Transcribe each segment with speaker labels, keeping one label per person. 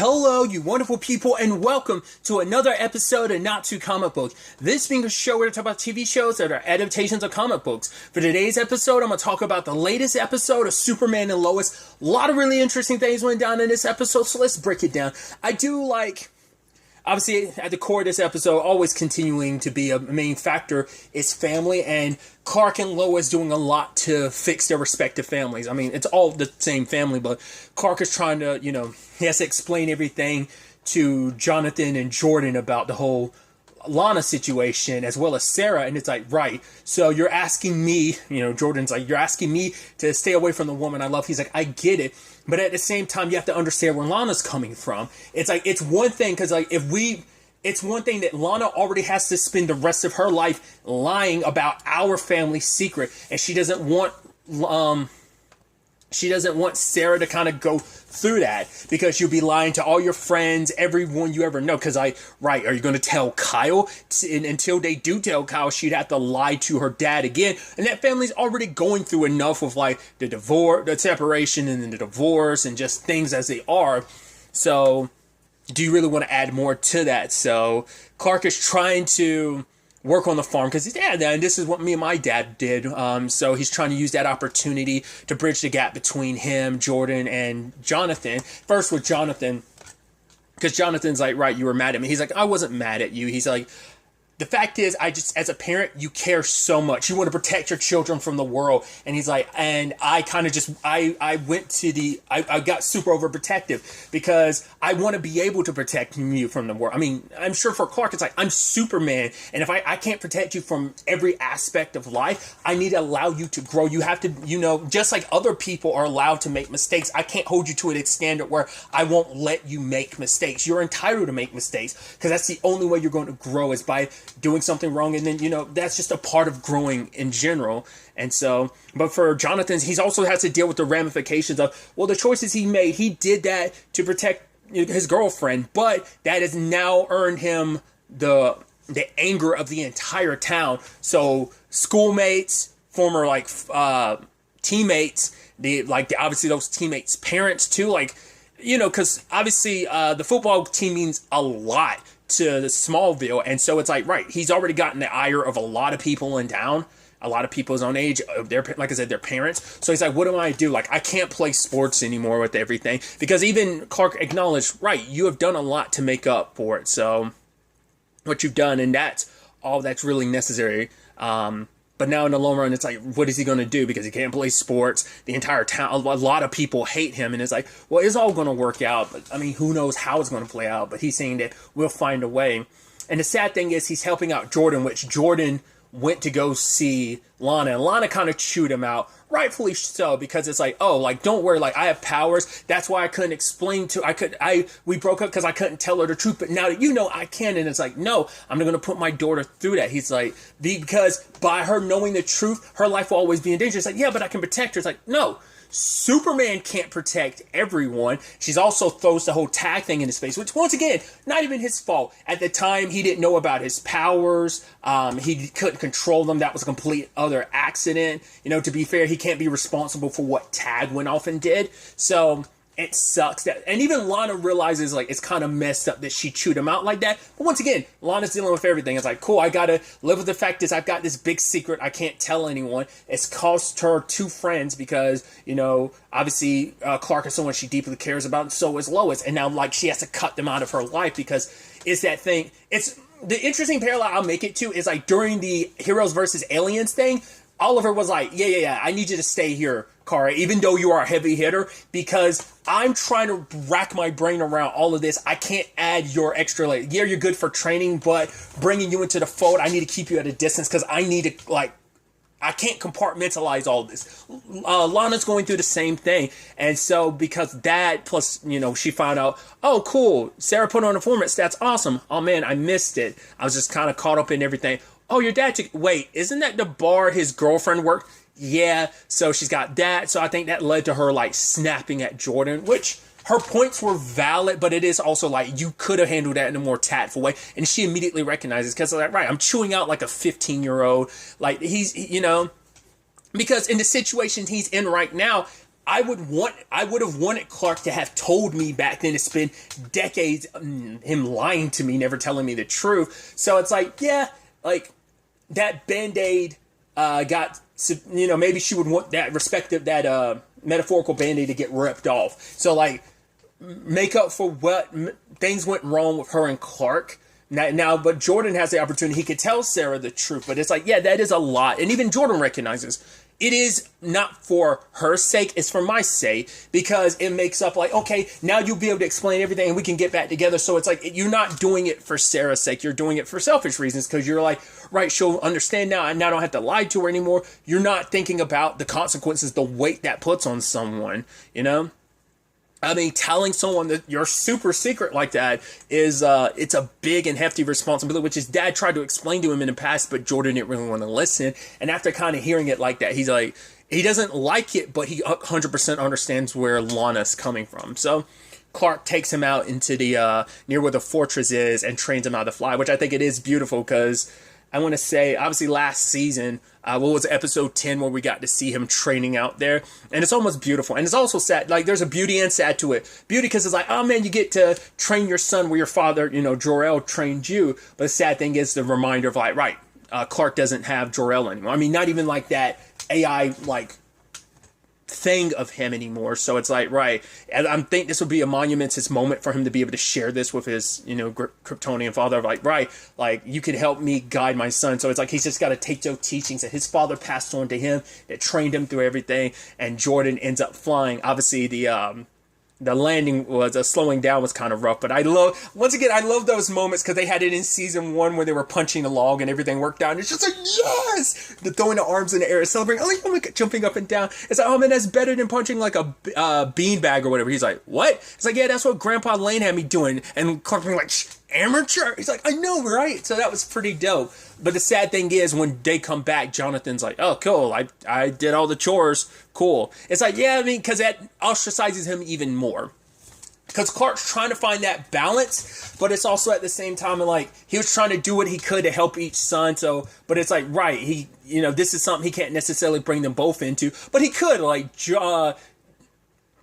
Speaker 1: Hello, you wonderful people, and welcome to another episode of Not Too Comic Books. This being a show where we talk about TV shows that are adaptations of comic books. For today's episode, I'm going to talk about the latest episode of Superman and Lois. A lot of really interesting things went down in this episode, so let's break it down. I do like... Obviously, at the core of this episode, always continuing to be a main factor is family, and Clark and Lois doing a lot to fix their respective families. I mean, it's all the same family, but Clark is trying to, he has to explain everything to Jonathan and Jordan about the whole Lana situation, as well as Sarah, and it's like, right, so you're asking me, Jordan's like, you're asking me to stay away from the woman I love. He's like, I get it, but at the same time, you have to understand where Lana's coming from. It's like, it's one thing, because like, it's one thing that Lana already has to spend the rest of her life lying about our family secret, and she doesn't want Sarah to kind of go through that, because you'll be lying to all your friends, everyone you ever know. Because are you going to tell Kyle? And until they do tell Kyle, she'd have to lie to her dad again. And that family's already going through enough with like the divorce, the separation, and then the divorce, and just things as they are. So, do you really want to add more to that? So, Clark is trying to work on the farm because his dad, and this is what me and my dad did. So he's trying to use that opportunity to bridge the gap between him, Jordan, and Jonathan. First with Jonathan, because Jonathan's like, right, you were mad at me. He's like, I wasn't mad at you. He's like, the fact is, as a parent, you care so much. You want to protect your children from the world. And he's like, and I kind of just, I got super overprotective because I want to be able to protect you from the world. I mean, I'm sure for Clark, it's like, I'm Superman. And if I can't protect you from every aspect of life, I need to allow you to grow. You have to, just like other people are allowed to make mistakes, I can't hold you to an standard where I won't let you make mistakes. You're entitled to make mistakes because that's the only way you're going to grow, is by doing something wrong. And then, that's just a part of growing in general. And so, but for Jonathan, he's also has to deal with the ramifications of, well, the choices he made. He did that to protect his girlfriend, but that has now earned him the anger of the entire town. So schoolmates, former teammates, obviously those teammates' parents too, because obviously the football team means a lot to Smallville, and so it's like, right, he's already gotten the ire of a lot of people in town, a lot of people his own age, like I said, their parents. So he's like, what do I do? Like, I can't play sports anymore with everything, because even Clark acknowledged, right, you have done a lot to make up for it. So what you've done, and that's all that's really necessary. But now in the long run, it's like, what is he going to do? Because he can't play sports. The entire town, a lot of people hate him. And it's like, well, it's all going to work out. But I mean, who knows how it's going to play out. But he's saying that we'll find a way. And the sad thing is, he's helping out Jordan, which Jordan went to go see Lana. And Lana kind of chewed him out. Rightfully so, because it's like, oh, like, don't worry, like, I have powers. That's why I couldn't explain we broke up because I couldn't tell her the truth. But now that I can. And it's like, no, I'm not going to put my daughter through that. He's like, because by her knowing the truth, her life will always be in danger. It's like, yeah, but I can protect her. It's like, no, Superman can't protect everyone. She's also throws the whole tag thing in his face, which, once again, not even his fault. At the time, he didn't know about his powers. He couldn't control them. That was a complete other accident. To be fair, he can't be responsible for what Tag went off and did. So it sucks that, and even Lana realizes, like, it's kind of messed up that she chewed him out like that. But once again, Lana's dealing with everything. It's like, cool, I gotta live with the fact is I've got this big secret I can't tell anyone. It's cost her 2 friends because, obviously Clark is someone she deeply cares about, and so is Lois. And now, like, she has to cut them out of her life because it's that thing. It's the interesting parallel I'll make it to is, like, during the Heroes versus Aliens thing, Oliver was like, yeah, I need you to stay here, Kara, even though you are a heavy hitter, because I'm trying to rack my brain around all of this. I can't add your extra, yeah, you're good for training, but bringing you into the fold, I need to keep you at a distance because I need to, I can't compartmentalize all this. Lana's going through the same thing. And so because that, plus, she found out, oh, cool, Sarah put on a performance. That's awesome. Oh, man, I missed it. I was just kind of caught up in everything. Oh, your dad wait, isn't that the bar his girlfriend worked? Yeah, so she's got that. So I think that led to her, snapping at Jordan, which her points were valid, but it is also you could have handled that in a more tactful way. And she immediately recognizes, because right, I'm chewing out like a 15-year-old. He's, because in the situation he's in right now, I would have wanted Clark to have told me back then. It's been decades, him lying to me, never telling me the truth. So it's like, yeah, like that Band-Aid got, maybe she would want that metaphorical Band-Aid to get ripped off. So like, make up for what things went wrong with her and Clark. Now, but Jordan has the opportunity. He could tell Sarah the truth, but it's like, yeah, that is a lot. And even Jordan recognizes it is not for her sake, it's for my sake, because it makes up like, okay, now you'll be able to explain everything and we can get back together. So it's like, you're not doing it for Sarah's sake, you're doing it for selfish reasons, because you're like, right, she'll understand now, and now I don't have to lie to her anymore. You're not thinking about the consequences, the weight that puts on someone, you know? I mean, telling someone that you're super secret like that is, it's a big and hefty responsibility, which his dad tried to explain to him in the past, but Jordan didn't really want to listen. And after kind of hearing it like that, he's like, he doesn't like it, but he 100% understands where Lana's coming from. So Clark takes him out into the, near where the fortress is and trains him how to fly, which I think it is beautiful because I want to say, obviously last season, what was episode 10 where we got to see him training out there, and it's almost beautiful, and it's also sad. Like, there's a beauty and sad to it. Beauty because it's like, oh man, you get to train your son where your father, Jor-El trained you. But the sad thing is the reminder of like, right, Clark doesn't have Jor-El anymore. I mean, not even like that AI like thing of him anymore. So it's like, right, and I think this would be a monumentous moment for him to be able to share this with his, Kryptonian father of like, right, like, you could help me guide my son. So it's like, he's just got to take those teachings that his father passed on to him, that trained him through everything, and Jordan ends up flying. Obviously, the landing was slowing down was kind of rough, but I love those moments because they had it in season 1 where they were punching a log and everything worked out. And it's just like, yes, the throwing the arms in the air, celebrating, like, oh my God, jumping up and down. It's like, oh man, that's better than punching like a beanbag or whatever. He's like, what? It's like, yeah, that's what Grandpa Lane had me doing. And Clark being like, amateur. He's like, I know, right? So that was pretty dope. But the sad thing is, when they come back, Jonathan's like, oh, cool, I did all the chores, cool. It's like, yeah, I mean, because that ostracizes him even more. Because Clark's trying to find that balance, but it's also at the same time, like, he was trying to do what he could to help each son, so, but it's like, right, he, this is something he can't necessarily bring them both into, but he could, like,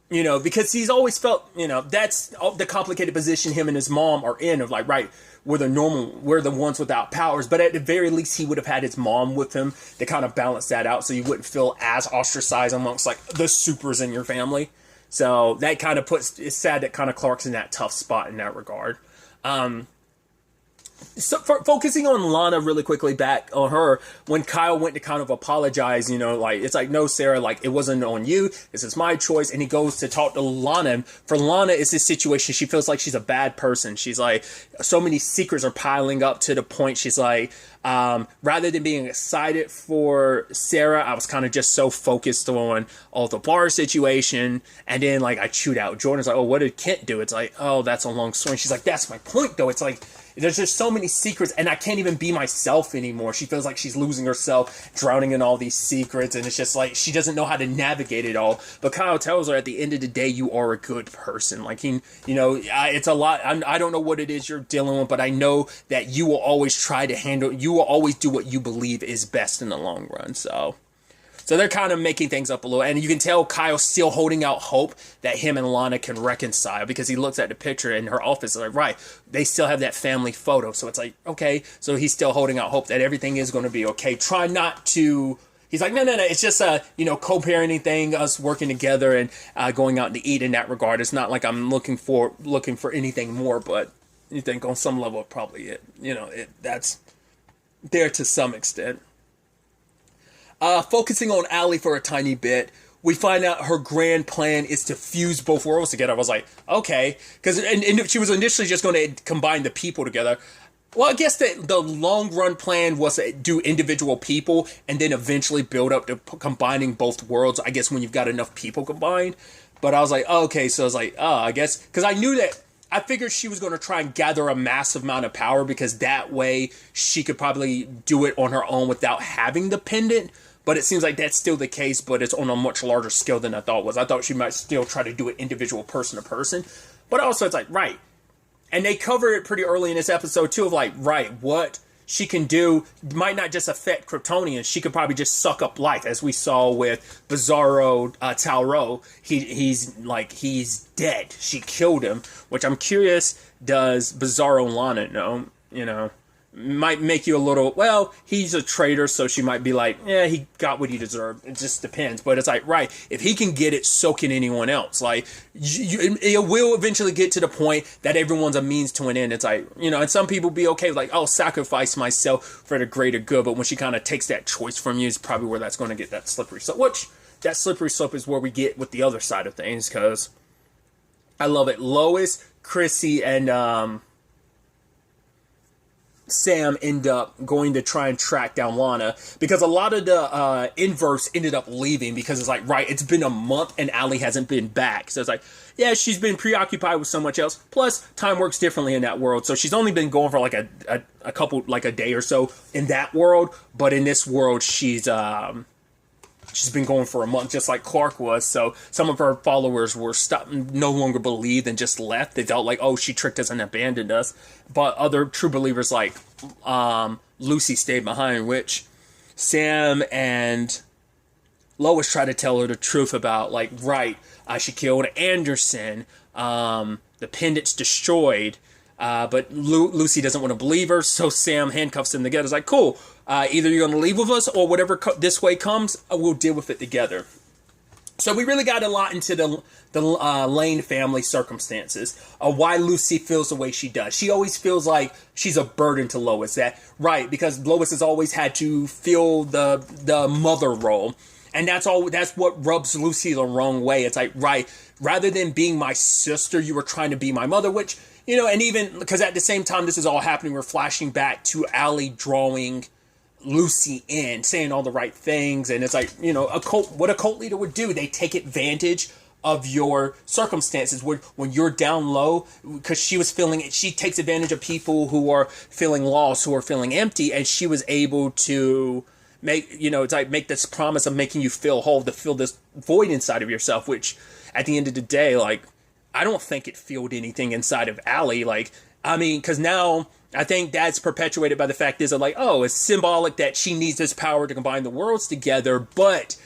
Speaker 1: because he's always felt, that's the complicated position him and his mom are in, of like, right, we're the ones without powers, but at the very least he would have had his mom with him to kind of balance that out so you wouldn't feel as ostracized amongst like the supers in your family. So that kind of it's sad that kind of Clark's in that tough spot in that regard. So focusing on Lana really quickly, back on her, when Kyle went to kind of apologize, like, it's like, no, Sarah, like, it wasn't on you, this is my choice, and he goes to talk to Lana, and for Lana, it's this situation, she feels like she's a bad person, she's like, so many secrets are piling up to the point, she's like, rather than being excited for Sarah, I was kind of just so focused on all the bar situation, and then, like, I chewed out Jordan's like, oh, what did Kent do? It's like, oh, that's a long story, and she's like, that's my point, though, it's like, there's just so many secrets, and I can't even be myself anymore. She feels like she's losing herself, drowning in all these secrets, and it's just like, she doesn't know how to navigate it all. But Kyle tells her, at the end of the day, you are a good person. Like, it's a lot, I don't know what it is you're dealing with, but I know that you will always you will always do what you believe is best in the long run, so they're kind of making things up a little. And you can tell Kyle's still holding out hope that him and Lana can reconcile, because he looks at the picture in her office and like, right, they still have that family photo. So it's like, okay, so he's still holding out hope that everything is going to be okay. Try not to... He's like, no, it's just a, co-parenting thing, us working together and going out to eat in that regard. It's not like I'm looking for anything more, but you think on some level, probably that's there to some extent. Focusing on Allie for a tiny bit, we find out her grand plan is to fuse both worlds together. I was like, okay, because and she was initially just going to combine the people together. Well, I guess the long run plan was to do individual people and then eventually build up to combining both worlds, I guess, when you've got enough people combined. But I was like, oh, okay, so I was like, I guess, because I figured she was going to try and gather a massive amount of power, because that way she could probably do it on her own without having the pendant. But it seems like that's still the case, but it's on a much larger scale than I thought it was. I thought she might still try to do it individual person to person. But also it's like, right. And they cover it pretty early in this episode too, of like, right, what she can do might not just affect Kryptonians. She could probably just suck up life, as we saw with Bizarro Tauro. He's dead. She killed him, which I'm curious, does Bizarro Lana know? You know, might make you a little, well, he's a traitor, so she might be like, yeah, he got what he deserved. It just depends. But it's like, right, if he can get it, so can anyone else. Like, it will eventually get to the point that everyone's a means to an end. It's like, you know, and some people be okay with like, I'll sacrifice myself for the greater good. But when she kind of takes that choice from you, is probably where that's going to get that slippery slope. Which, that slippery slope is where we get with the other side of things, because I love it. Lois, Chrissy, and Sam end up going to try and track down Lana, because a lot of the inverse ended up leaving, because it's like, right, it's been a month and Allie hasn't been back. So it's like, yeah, she's been preoccupied with so much else. Plus, time works differently in that world. So she's only been going for like a couple, like a day or so in that world. But in this world, she's been going for a month, just like Clark was. So some of her followers were no longer believed and just left. They felt like, oh, she tricked us and abandoned us. But other true believers like Lucy stayed behind, which Sam and Lois try to tell her the truth about, like, right, she killed Anderson. The pendant's destroyed. But Lucy doesn't want to believe her, so Sam handcuffs them together. It's like, cool, either you're going to leave with us, or whatever this way comes, we'll deal with it together. So we really got a lot into the Lane family circumstances, why Lucy feels the way she does. She always feels like she's a burden to Lois. That, right, because Lois has always had to fill the mother role. And that's what rubs Lucy the wrong way. It's like, right, rather than being my sister, you were trying to be my mother, which, you know, and even because at the same time this is all happening, we're flashing back to Allie drawing Lucy in, saying all the right things. And it's like, you know, what a cult leader would do. They take advantage of your circumstances when you're down low, because she takes advantage of people who are feeling lost, who are feeling empty. And she was able to make this promise of making you feel whole, to fill this void inside of yourself, which at the end of the day, like, I don't think it filled anything inside of Allie. Like, I mean, because now I think that's perpetuated by the fact is that, like, oh, it's symbolic that she needs this power to combine the worlds together. But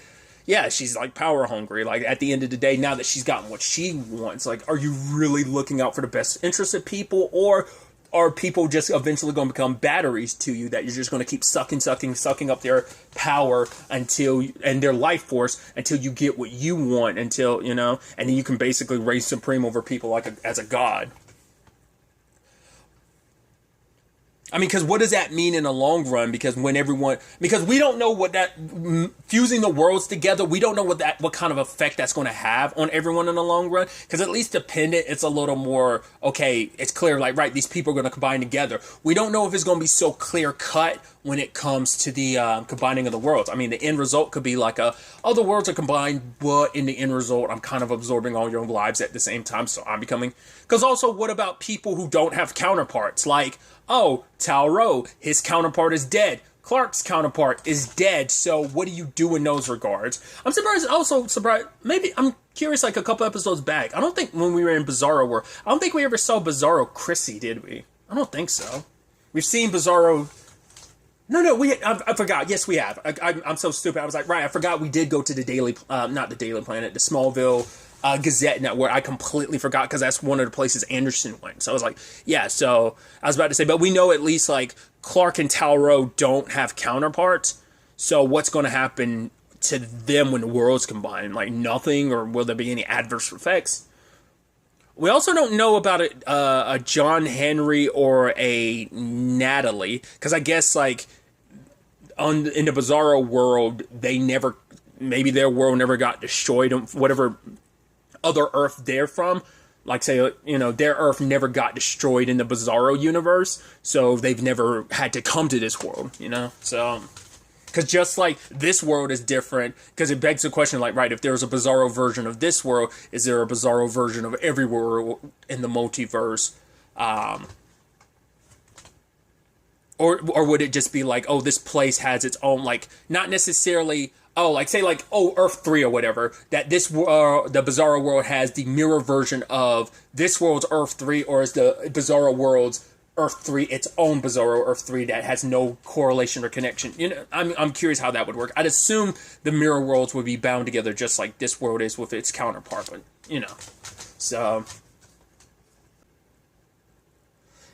Speaker 1: yeah, she's like power hungry. Like, at the end of the day, now that she's gotten what she wants, like, are you really looking out for the best interest of people, or are people just eventually going to become batteries to you that you're just going to keep sucking up their power and their life force until you get what you want, until, you know, and then you can basically reign supreme over people as a god. I mean, because what does that mean in the long run? Because we don't know what that fusing the worlds together, we don't know what kind of effect that's going to have on everyone in the long run. Because at least dependent, it's a little more, okay, it's clear, like, right, these people are going to combine together. We don't know if it's going to be so clear cut when it comes to the combining of the worlds. I mean, the end result could be like the worlds are combined, but in the end result, I'm kind of absorbing all your lives at the same time, so I'm becoming. Because also, what about people who don't have counterparts? Like, oh, Tauro, his counterpart is dead. Clark's counterpart is dead. So what do you do in those regards? I'm surprised. Maybe I'm curious. Like a couple episodes back, I don't think when we were in Bizarro World, I don't think we ever saw Bizarro Chrissy, did we? I don't think so. We've seen Bizarro. No, I forgot. Yes, we have. I'm so stupid. I was like, right, I forgot we did go to not the Daily Planet, the Smallville Gazette Network. I completely forgot, because that's one of the places Anderson went. So I was like, yeah, so I was about to say, but we know at least, like, Clark and Tauro don't have counterparts. So what's going to happen to them when the worlds combine? Like, nothing, or will there be any adverse effects? We also don't know about a John Henry or a Natalie, because I guess, like, in the Bizarro world, maybe their world never got destroyed, whatever other Earth they're from, like, say, you know, their Earth never got destroyed in the Bizarro universe, so they've never had to come to this world, you know, so, because just like this world is different, because it begs the question, like, right, if there's a Bizarro version of this world, is there a Bizarro version of every world in the multiverse, or would it just be like, oh, this place has its own, like, not necessarily, oh, like, say, like, oh, Earth 3 or whatever, that the Bizarro world has the mirror version of this world's Earth 3, or is the Bizarro world's Earth 3, its own Bizarro Earth 3 that has no correlation or connection. You know, I'm curious how that would work. I'd assume the mirror worlds would be bound together just like this world is with its counterpart, but, you know. So,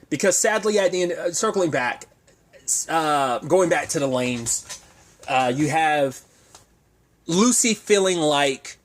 Speaker 1: because sadly at the end, circling back, going back to the lanes, you have Lucy feeling like,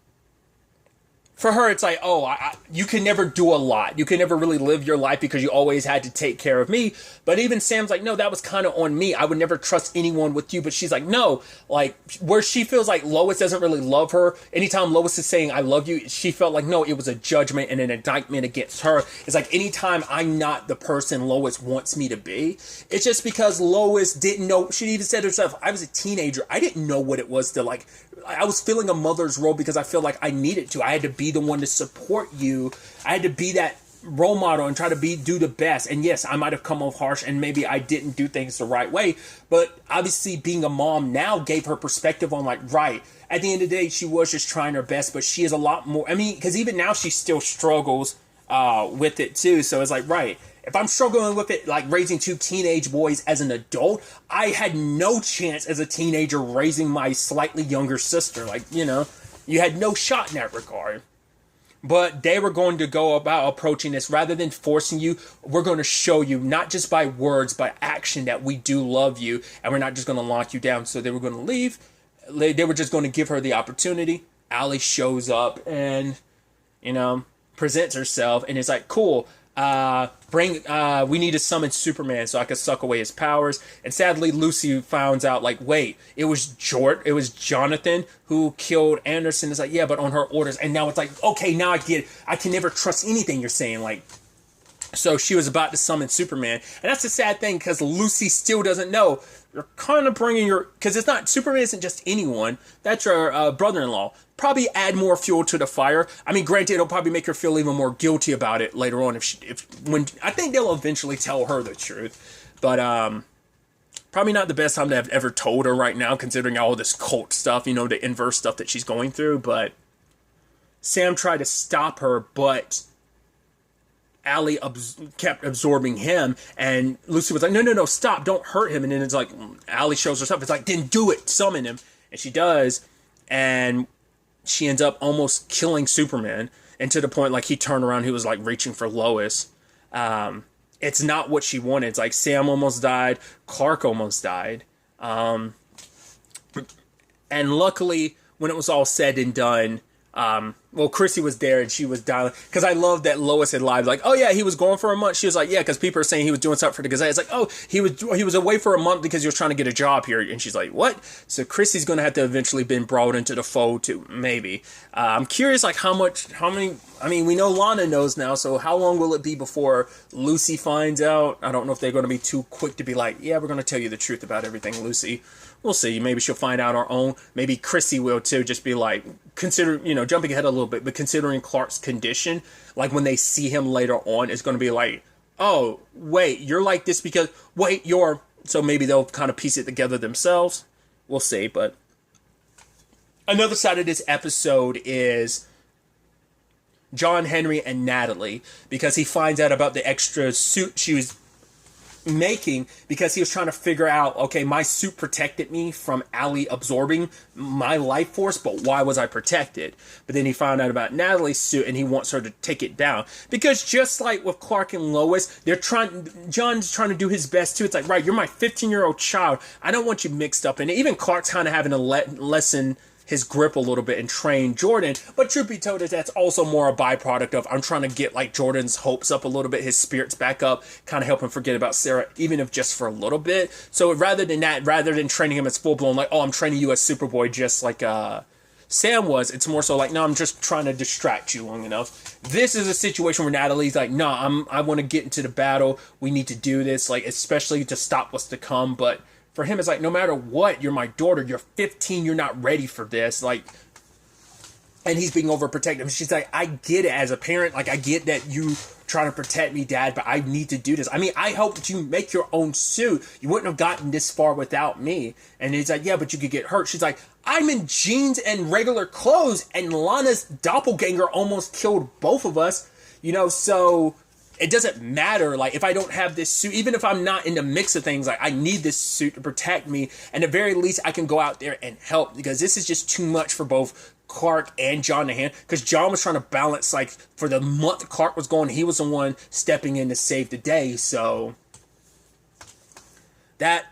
Speaker 1: for her, it's like, oh, you can never do a lot. You can never really live your life because you always had to take care of me. But even Sam's like, no, that was kind of on me. I would never trust anyone with you. But she's like, no, like, where she feels like Lois doesn't really love her. Anytime Lois is saying, I love you, she felt like, no, it was a judgment and an indictment against her. It's like, anytime I'm not the person Lois wants me to be, it's just because Lois didn't know. She even said herself, I was a teenager. I didn't know what it was to, like, I was feeling a mother's role because I feel like I needed to. I had to be the one to support you. I had to be that role model and try to do the best. And yes, I might have come off harsh and maybe I didn't do things the right way. But obviously being a mom now gave her perspective on, like, right, at the end of the day, she was just trying her best, but she is a lot more. I mean, because even now she still struggles with it too. So it's like, right, if I'm struggling with it, like raising two teenage boys as an adult, I had no chance as a teenager raising my slightly younger sister. Like, you know, you had no shot in that regard. But they were going to go about approaching this rather than forcing you. We're going to show you, not just by words, by action, that we do love you. And we're not just going to lock you down. So they were going to leave. They were just going to give her the opportunity. Allie shows up and, you know, presents herself. And it's like, cool. We need to summon Superman so I can suck away his powers. And sadly, Lucy finds out, like, wait, it was Jonathan who killed Anderson. It's like, yeah, but on her orders. And now it's like, okay, now I get it. I can never trust anything you're saying. Like, so she was about to summon Superman. And that's the sad thing, because Lucy still doesn't know. You're kind of bringing because it's not, Superman isn't just anyone. That's your brother-in-law. Probably add more fuel to the fire. I mean, granted, it'll probably make her feel even more guilty about it later on when I think they'll eventually tell her the truth. But probably not the best time to have ever told her right now, considering all this cult stuff, you know, the inverse stuff that she's going through. But Sam tried to stop her, but Allie kept absorbing him, and Lucy was like, no, stop, don't hurt him. And then it's like, Allie shows herself, it's like, then do it, summon him. And she does, and she ends up almost killing Superman, and to the point, like, he turned around, he was like reaching for Lois. It's not what she wanted. It's like Sam almost died, Clark almost died. And luckily, when it was all said and done, well, Chrissy was there and she was dialing, because I love that Lois had lied, like, oh yeah, he was gone for a month. She was like, yeah, because people are saying he was doing something for the Gazette. It's like, oh, he was away for a month because he was trying to get a job here. And she's like, what? So Chrissy's going to have to eventually been brought into the fold too, maybe. I'm curious, like, how many, I mean, we know Lana knows now, so how long will it be before Lucy finds out? I don't know if they're going to be too quick to be like, yeah, we're going to tell you the truth about everything, Lucy. We'll see. Maybe she'll find out our own. Maybe Chrissy will too. Just be like, consider, you know, jumping ahead a little bit, but considering Clark's condition, like when they see him later on, it's going to be like, oh, wait, you're like this because, wait, you're, so maybe they'll kind of piece it together themselves. We'll see. But another side of this episode is John Henry and Natalie, because he finds out about the extra suit she was making, because he was trying to figure out, okay, my suit protected me from Allie absorbing my life force, but why was I protected? But then he found out about Natalie's suit and he wants her to take it down, because just like with Clark and Lois, John's trying to do his best too. It's like, right, you're my 15-year-old child, I don't want you mixed up in it. Even Clark's kind of having to lessen his grip a little bit and train Jordan. But truth be told, that's also more a byproduct of, I'm trying to get like Jordan's hopes up a little bit, his spirits back up, kind of help him forget about Sarah, even if just for a little bit. So rather than training him as full blown, like, oh, I'm training you as Superboy just like Sam was, it's more so like, no, I'm just trying to distract you long enough. This is a situation where Natalie's like, no, I want to get into the battle. We need to do this, like, especially to stop what's to come. But for him, it's like, no matter what, you're my daughter, you're 15, you're not ready for this. Like, and he's being overprotective. She's like, I get it as a parent. Like, I get that you trying to protect me, Dad, but I need to do this. I mean, I helped you make your own suit. You wouldn't have gotten this far without me. And he's like, yeah, but you could get hurt. She's like, I'm in jeans and regular clothes, and Lana's doppelganger almost killed both of us. You know, so it doesn't matter. Like, if I don't have this suit, even if I'm not in the mix of things, like, I need this suit to protect me. And at the very least, I can go out there and help, because this is just too much for both Clark and John to handle. Because John was trying to balance, like, for the month Clark was going, he was the one stepping in to save the day. So that,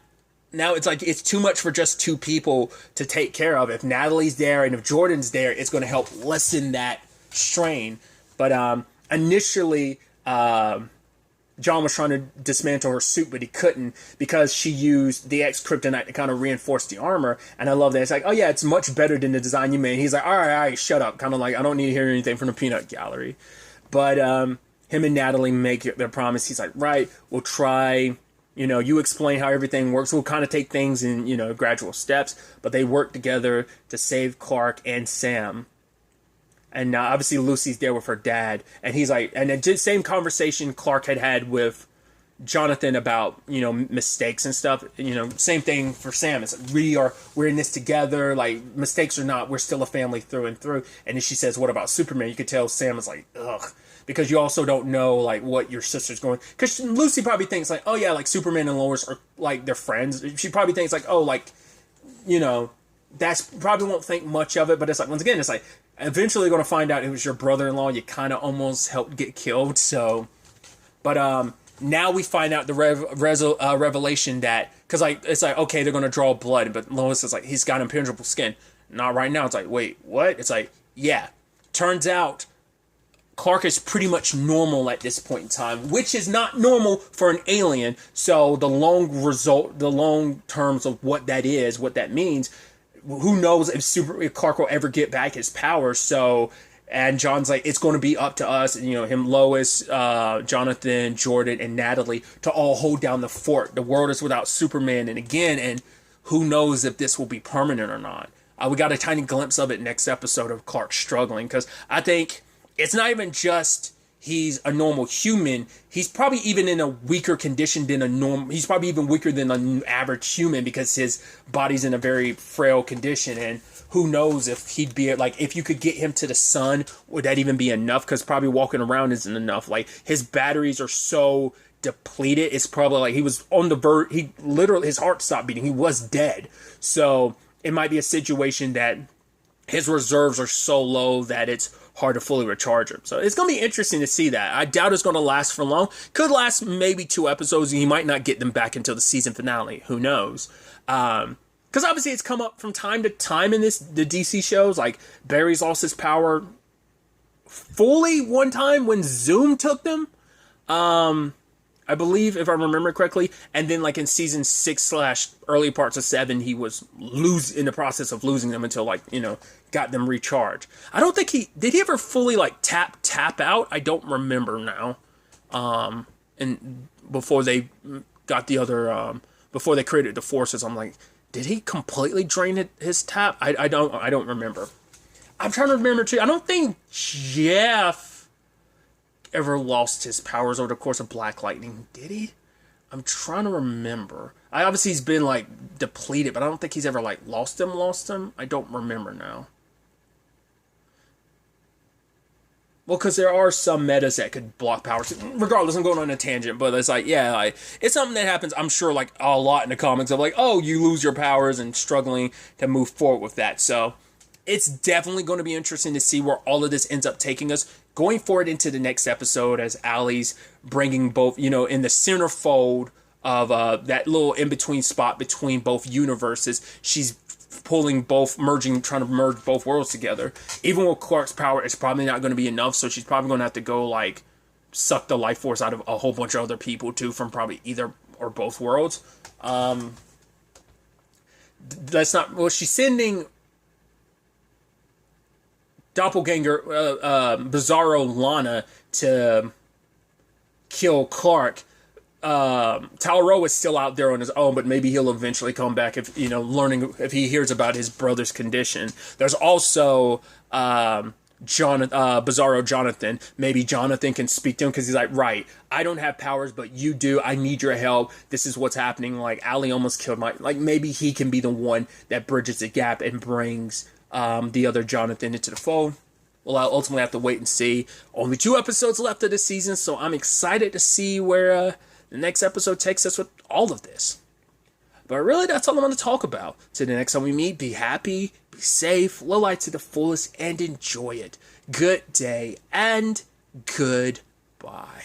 Speaker 1: now it's like, it's too much for just two people to take care of. If Natalie's there and if Jordan's there, it's going to help lessen that strain. But initially, John was trying to dismantle her suit, but he couldn't, because she used the X-Kryptonite to kind of reinforce the armor. And I love that. It's like, oh yeah, it's much better than the design you made. He's like, all right, shut up. Kind of like, I don't need to hear anything from the peanut gallery. But him and Natalie make their promise. He's like, right, we'll try. You explain how everything works. We'll kind of take things in, gradual steps. But they work together to save Clark and Sam. And obviously Lucy's there with her dad. And he's like, and the same conversation Clark had with Jonathan about, mistakes and stuff. Same thing for Sam. It's like, we're in this together. Like, mistakes or not, we're still a family through and through. And then she says, what about Superman? You could tell Sam is like, ugh. Because you also don't know, like, what your sister's going. Because Lucy probably thinks, like, oh yeah, like, Superman and Lois are, like, they're friends. She probably thinks, like, oh, like, that's probably won't think much of it. But it's like, once again, it's like, eventually you're going to find out it was your brother-in-law. You kind of almost helped get killed. So, but now we find out the revelation that, because like, it's like, okay, they're going to draw blood. But Lois is like, he's got impenetrable skin. Not right now. It's like, wait, what? It's like, yeah. Turns out Clark is pretty much normal at this point in time, which is not normal for an alien. So the long terms of what that is, what that means, who knows if Clark will ever get back his powers. So, and John's like, it's going to be up to us, him, Lois, Jonathan, Jordan, and Natalie to all hold down the fort. The world is without Superman, and who knows if this will be permanent or not. We got a tiny glimpse of it next episode of Clark struggling, because I think it's not even just he's a normal human. He's probably even in a weaker condition than a normal. He's probably even weaker than an average human, because his body's in a very frail condition. And who knows if he'd be like, if you could get him to the sun, would that even be enough? Because probably walking around isn't enough. Like, his batteries are so depleted. It's probably like he was on the verge. He literally, his heart stopped beating. He was dead. So it might be a situation that his reserves are so low that it's hard to fully recharge him. So it's going to be interesting to see that. I doubt it's going to last for long. Could last maybe 2 episodes, and he might not get them back until the season finale. Who knows? Because obviously it's come up from time to time in the DC shows. Like, Barry's lost his power fully one time when Zoom took them. I believe, if I remember correctly. And then, like, in season 6 / early parts of 7, he was in the process of losing them until, like, got them recharged. I don't think did he ever fully, like, tap out? I don't remember now. And before they got the other, before they created the forces, I'm like, did he completely drain his tap? I don't remember. I'm trying to remember too. I don't think Jeff ever lost his powers over the course of Black Lightning, did he? I'm trying to remember. Obviously he's been, like, depleted, but I don't think he's ever, like, lost them. I don't remember now. Well, because there are some metas that could block powers. Regardless, I'm going on a tangent, but it's like, yeah, like, it's something that happens, I'm sure, like, a lot in the comics of, like, oh, you lose your powers and struggling to move forward with that. So it's definitely going to be interesting to see where all of this ends up taking us going forward into the next episode, as Allie's bringing both, in the centerfold of that little in-between spot between both universes. She's trying to merge both worlds together. Even with Clark's power, it's probably not going to be enough, so she's probably going to have to go, like, suck the life force out of a whole bunch of other people, too, from probably either or both worlds. She's sending Doppelganger, Bizarro Lana to kill Clark. Talro is still out there on his own, but maybe he'll eventually come back if he hears about his brother's condition. There's also Bizarro Jonathan. Maybe Jonathan can speak to him, because he's like, right, I don't have powers, but you do. I need your help. This is what's happening. Like, Allie almost killed maybe he can be the one that bridges the gap and brings the other Jonathan into the fold. Well, I'll ultimately have to wait and see. Only 2 episodes left of the season, so I'm excited to see where the next episode takes us with all of this. But really, that's all I'm going to talk about. Till the next time we meet, be happy, be safe, live life to the fullest, and enjoy it. Good day, and goodbye.